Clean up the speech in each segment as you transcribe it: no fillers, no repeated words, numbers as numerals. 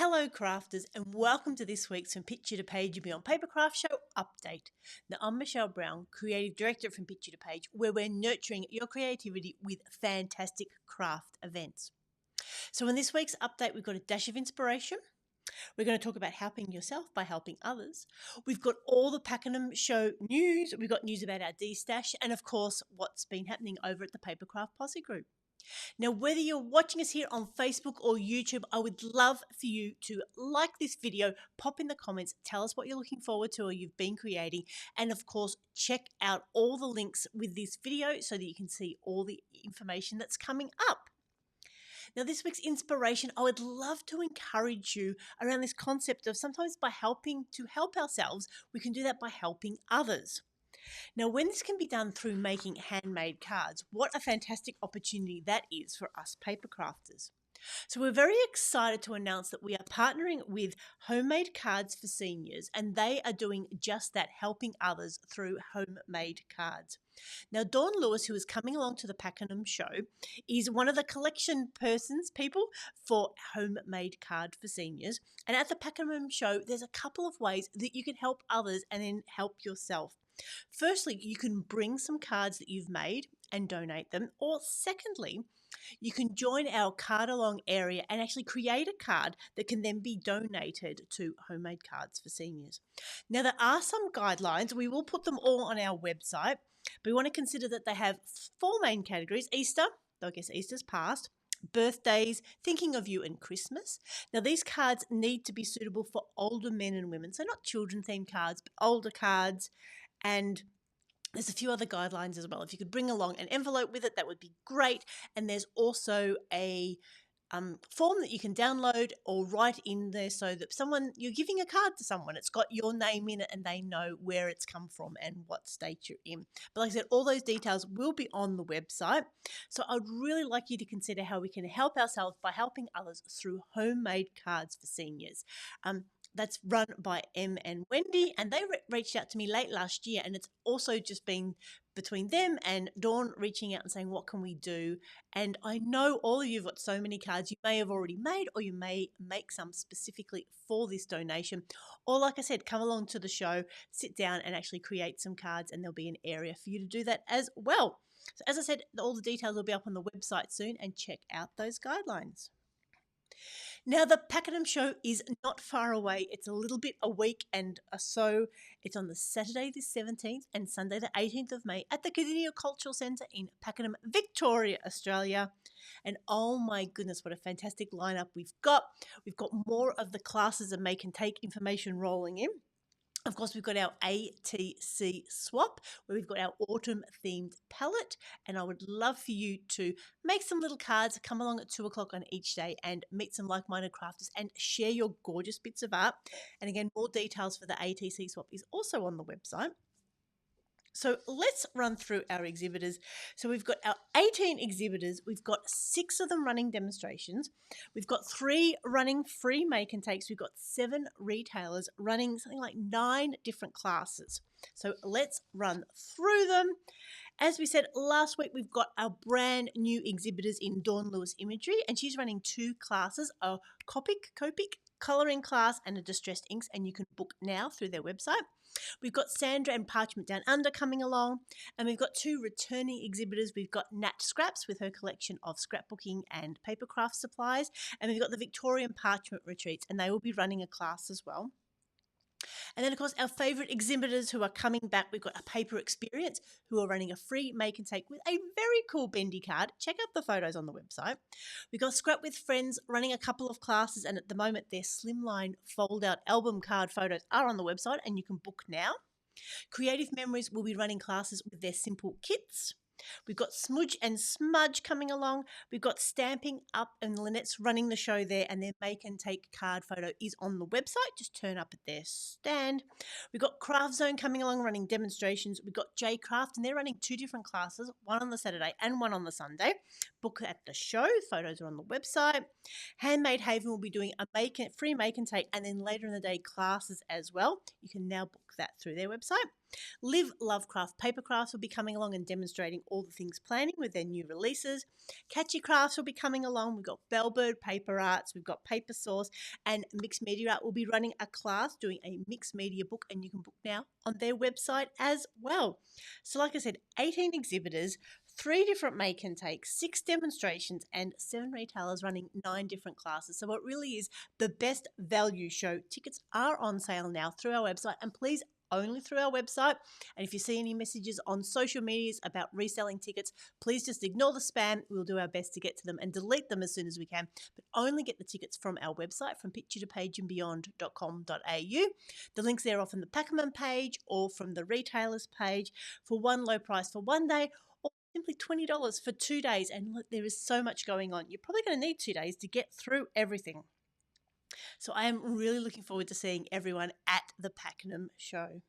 Hello crafters and welcome to this week's From Picture to Page and Beyond Papercraft Show update. Now I'm Michelle Brown, Creative Director from Picture to Page, where we're nurturing your creativity with fantastic craft events. So in this week's update we've got a dash of inspiration. We're going to talk about helping yourself by helping others. We've got all the Pakenham Show news, we've got news about our DESTASH and of course what's been happening over at the Papercraft Posse Group. Now, whether you're watching us here on Facebook or YouTube, I would love for you to like this video, pop in the comments, tell us what you're looking forward to or you've been creating, and of course, check out all the links with this video so that you can see all the information that's coming up. Now, this week's inspiration, I would love to encourage you around this concept of sometimes by helping to help ourselves, we can do that by helping others. Now, when this can be done through making handmade cards, what a fantastic opportunity that is for us paper crafters. So we're very excited to announce that we are partnering with Homemade Cards for Seniors, and they are doing just that, helping others through homemade cards. Now, Dawn Lewis, who is coming along to the Pakenham Show, is one of the collection people for Homemade Card for Seniors. And at the Pakenham Show, there's a couple of ways that you can help others and then help yourself. Firstly, you can bring some cards that you've made and donate them. Or secondly, you can join our card along area and actually create a card that can then be donated to Homemade Cards for Seniors. Now, there are some guidelines. We will put them all on our website, but we want to consider that they have 4 main categories: Easter, though I guess Easter's past, birthdays, thinking of you, and Christmas. Now, these cards need to be suitable for older men and women, so not children-themed cards, but older cards. And there's a few other guidelines as well. If you could bring along an envelope with it, that would be great. And there's also a form that you can download or write in there so that you're giving a card to someone, it's got your name in it and they know where it's come from and what state you're in. But like I said, all those details will be on the website. So I'd really like you to consider how we can help ourselves by helping others through Homemade Cards for Seniors. That's run by Em and Wendy, and they reached out to me late last year, and it's also just been between them and Dawn reaching out and saying, what can we do? And I know all of you have got so many cards you may have already made, or you may make some specifically for this donation. Or like I said, come along to the show, sit down and actually create some cards, and there'll be an area for you to do that as well. So as I said, all the details will be up on the website soon, and check out those guidelines. Now, the Pakenham Show is not far away. It's a little bit a week and so. It's on the Saturday the 17th and Sunday the 18th of May at the Cardinia Cultural Centre in Pakenham, Victoria, Australia. And oh my goodness, what a fantastic lineup we've got. We've got more of the classes and make and take information rolling in. Of course, we've got our ATC swap, where we've got our autumn-themed palette, and I would love for you to make some little cards, come along at 2 o'clock on each day and meet some like-minded crafters and share your gorgeous bits of art. And again, more details for the ATC swap is also on the website. So let's run through our exhibitors. So we've got our 18 exhibitors. We've got 6 of them running demonstrations. We've got 3 running free make and takes. We've got 7 retailers running something like 9 different classes. So let's run through them. As we said last week, we've got our brand new exhibitors in Dawn Lewis Imagery, and she's running 2 classes, a Copic colouring class and a distressed inks, and you can book now through their website. We've got Sandra and Parchment Down Under coming along, and we've got 2 returning exhibitors. We've got Nat Scraps with her collection of scrapbooking and papercraft supplies, and we've got the Victorian Parchment Retreats, and they will be running a class as well. And then, of course, our favourite exhibitors who are coming back, we've got a Paper Experience who are running a free make and take with a very cool bendy card. Check out the photos on the website. We've got Scrap with Friends running a couple of classes, and at the moment their slimline fold-out album card photos are on the website and you can book now. Creative Memories will be running classes with their simple kits. We've got Smudge and Smudge coming along. We've got Stamping Up, and Lynette's running the show there, and their make and take card photo is on the website. Just turn up at their stand. We've got Craft Zone coming along running demonstrations. We've got J Craft, and they're running 2 different classes, one on the Saturday and one on the Sunday. Book at the show. Photos are on the website. Handmade Haven will be doing a free make and take, and then later in the day classes as well. You can now book that through their website. Live Love Craft Papercrafts will be coming along and demonstrating all the things planning with their new releases. Catchy Crafts will be coming along. We've got Bellbird Paper Arts, we've got Paper Source, and Mixed Media Art will be running a class doing a mixed media book, and you can book now on their website as well. So like I said, 18 exhibitors, 3 different make and takes, 6 demonstrations, and 7 retailers running 9 different classes. So it really is the best value show. Tickets are on sale now through our website, and please, only through our website. And if you see any messages on social medias about reselling tickets, please just ignore the spam. We'll do our best to get to them and delete them as soon as we can, but only get the tickets from our website, from picturetopageandbeyond.com.au. The links there are from the Packerman page or from the retailers page for one low price for one day, or simply $20 for 2 days. And look, there is so much going on. You're probably going to need 2 days to get through everything. So I am really looking forward to seeing everyone at the Pakenham show.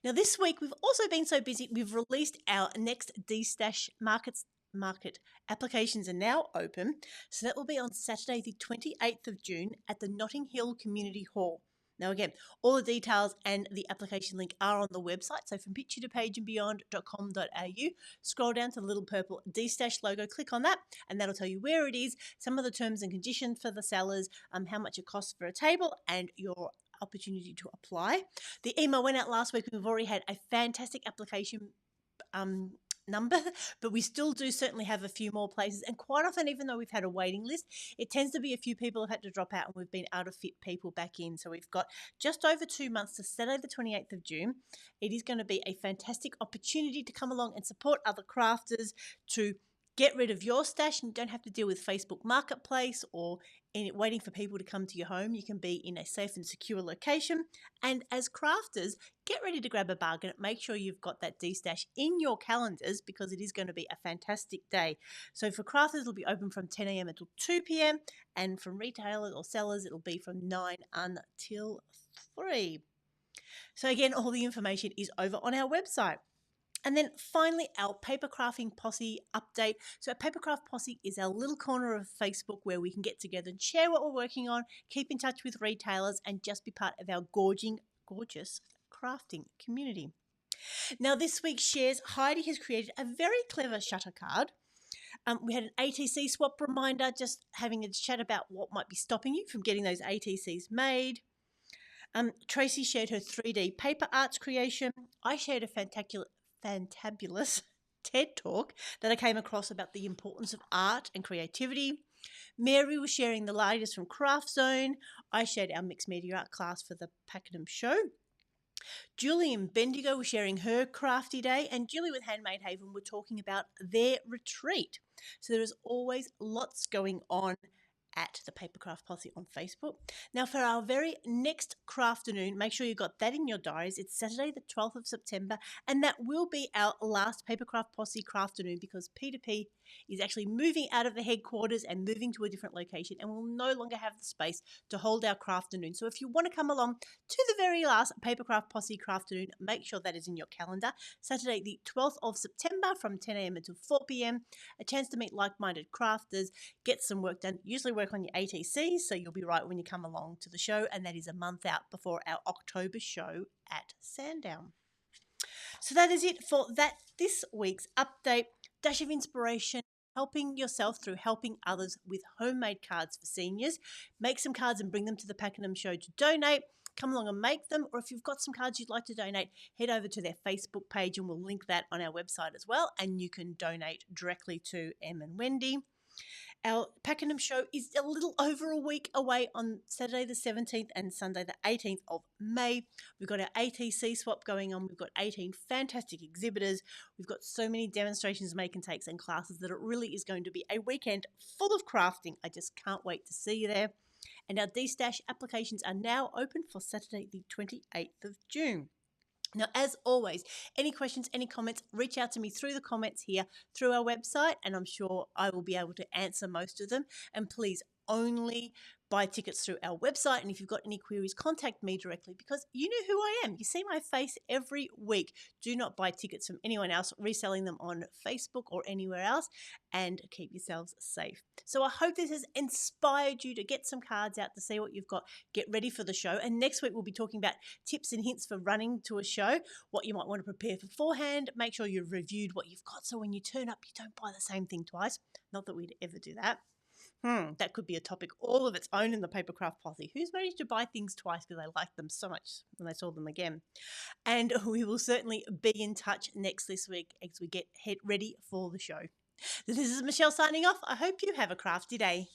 Now this week we've also been so busy, we've released our next DESTASH market applications are now open. So that will be on Saturday the 28th of June at the Notting Hill Community Hall. Now again, all the details and the application link are on the website. So from picturetopageandbeyond.com.au, scroll down to the little purple DESTASH logo, click on that, and that'll tell you where it is, some of the terms and conditions for the sellers, how much it costs for a table, and your opportunity to apply. The email went out last week. We've already had a fantastic application number, but we still do certainly have a few more places, and quite often, even though we've had a waiting list, it tends to be a few people have had to drop out and we've been able to fit people back in. So we've got just over 2 months to Saturday the 28th of June. It is going to be a fantastic opportunity to come along and support other crafters, to get rid of your stash, and you don't have to deal with Facebook Marketplace or waiting for people to come to your home. You can be in a safe and secure location. And as crafters, get ready to grab a bargain. Make sure you've got that DESTASH in your calendars, because it is going to be a fantastic day. So for crafters, it'll be open from 10 a.m. until 2 p.m. And from retailers or sellers, it'll be from 9 until 3. So again, all the information is over on our website. And then finally, our Papercrafting Posse update. So our Papercraft Posse is our little corner of Facebook where we can get together and share what we're working on, keep in touch with retailers, and just be part of our gorgeous crafting community. Now this week's shares, Heidi has created a very clever shutter card. We had an ATC swap reminder, just having a chat about what might be stopping you from getting those ATCs made. Tracy shared her 3D paper arts creation. I shared a fantabulous TED talk that I came across about the importance of art and creativity. Mary was sharing the latest from Craft Zone. I shared our mixed media art class for the Pakenham show. Julie and Bendigo were sharing her crafty day, and Julie with Handmade Haven were talking about their retreat. So there is always lots going on at the Papercraft Posse on Facebook. Now for our very next Crafternoon, make sure you've got that in your diaries. It's Saturday the 12th of September, and that will be our last Papercraft Posse Crafternoon, because P2P is actually moving out of the headquarters and moving to a different location, and we'll no longer have the space to hold our Crafternoon. So if you want to come along to the very last Papercraft Posse Crafternoon, make sure that is in your calendar. Saturday the 12th of September from 10 a.m. until 4 p.m. A chance to meet like-minded crafters, get some work done, usually work on your ATCs, so you'll be right when you come along to the show, and that is a month out before our October show at Sandown. So that is it for this week's update. Dash of inspiration, helping yourself through helping others with homemade cards for seniors. Make some cards and bring them to the Pakenham show to donate. Come along and make them, or if you've got some cards you'd like to donate, head over to their Facebook page and we'll link that on our website as well, and you can donate directly to Em and Wendy. Our Pakenham show is a little over a week away on Saturday the 17th and Sunday the 18th of May. We've got our ATC swap going on. We've got 18 fantastic exhibitors. We've got so many demonstrations, make and takes, and classes that it really is going to be a weekend full of crafting. I just can't wait to see you there. And our DESTASH applications are now open for Saturday the 28th of June. Now, as always, any questions, any comments, reach out to me through the comments here, through our website, and I'm sure I will be able to answer most of them. And please only buy tickets through our website. And if you've got any queries, contact me directly because you know who I am. You see my face every week. Do not buy tickets from anyone else reselling them on Facebook or anywhere else, and keep yourselves safe. So I hope this has inspired you to get some cards out to see what you've got. Get ready for the show. And next week we'll be talking about tips and hints for running to a show, what you might want to prepare beforehand. Make sure you've reviewed what you've got so when you turn up, you don't buy the same thing twice. Not that we'd ever do that. That could be a topic all of its own in the Papercraft posse. Who's managed to buy things twice because they liked them so much when they saw them again? And we will certainly be in touch this week as we get ready for the show. This is Michelle signing off. I hope you have a crafty day.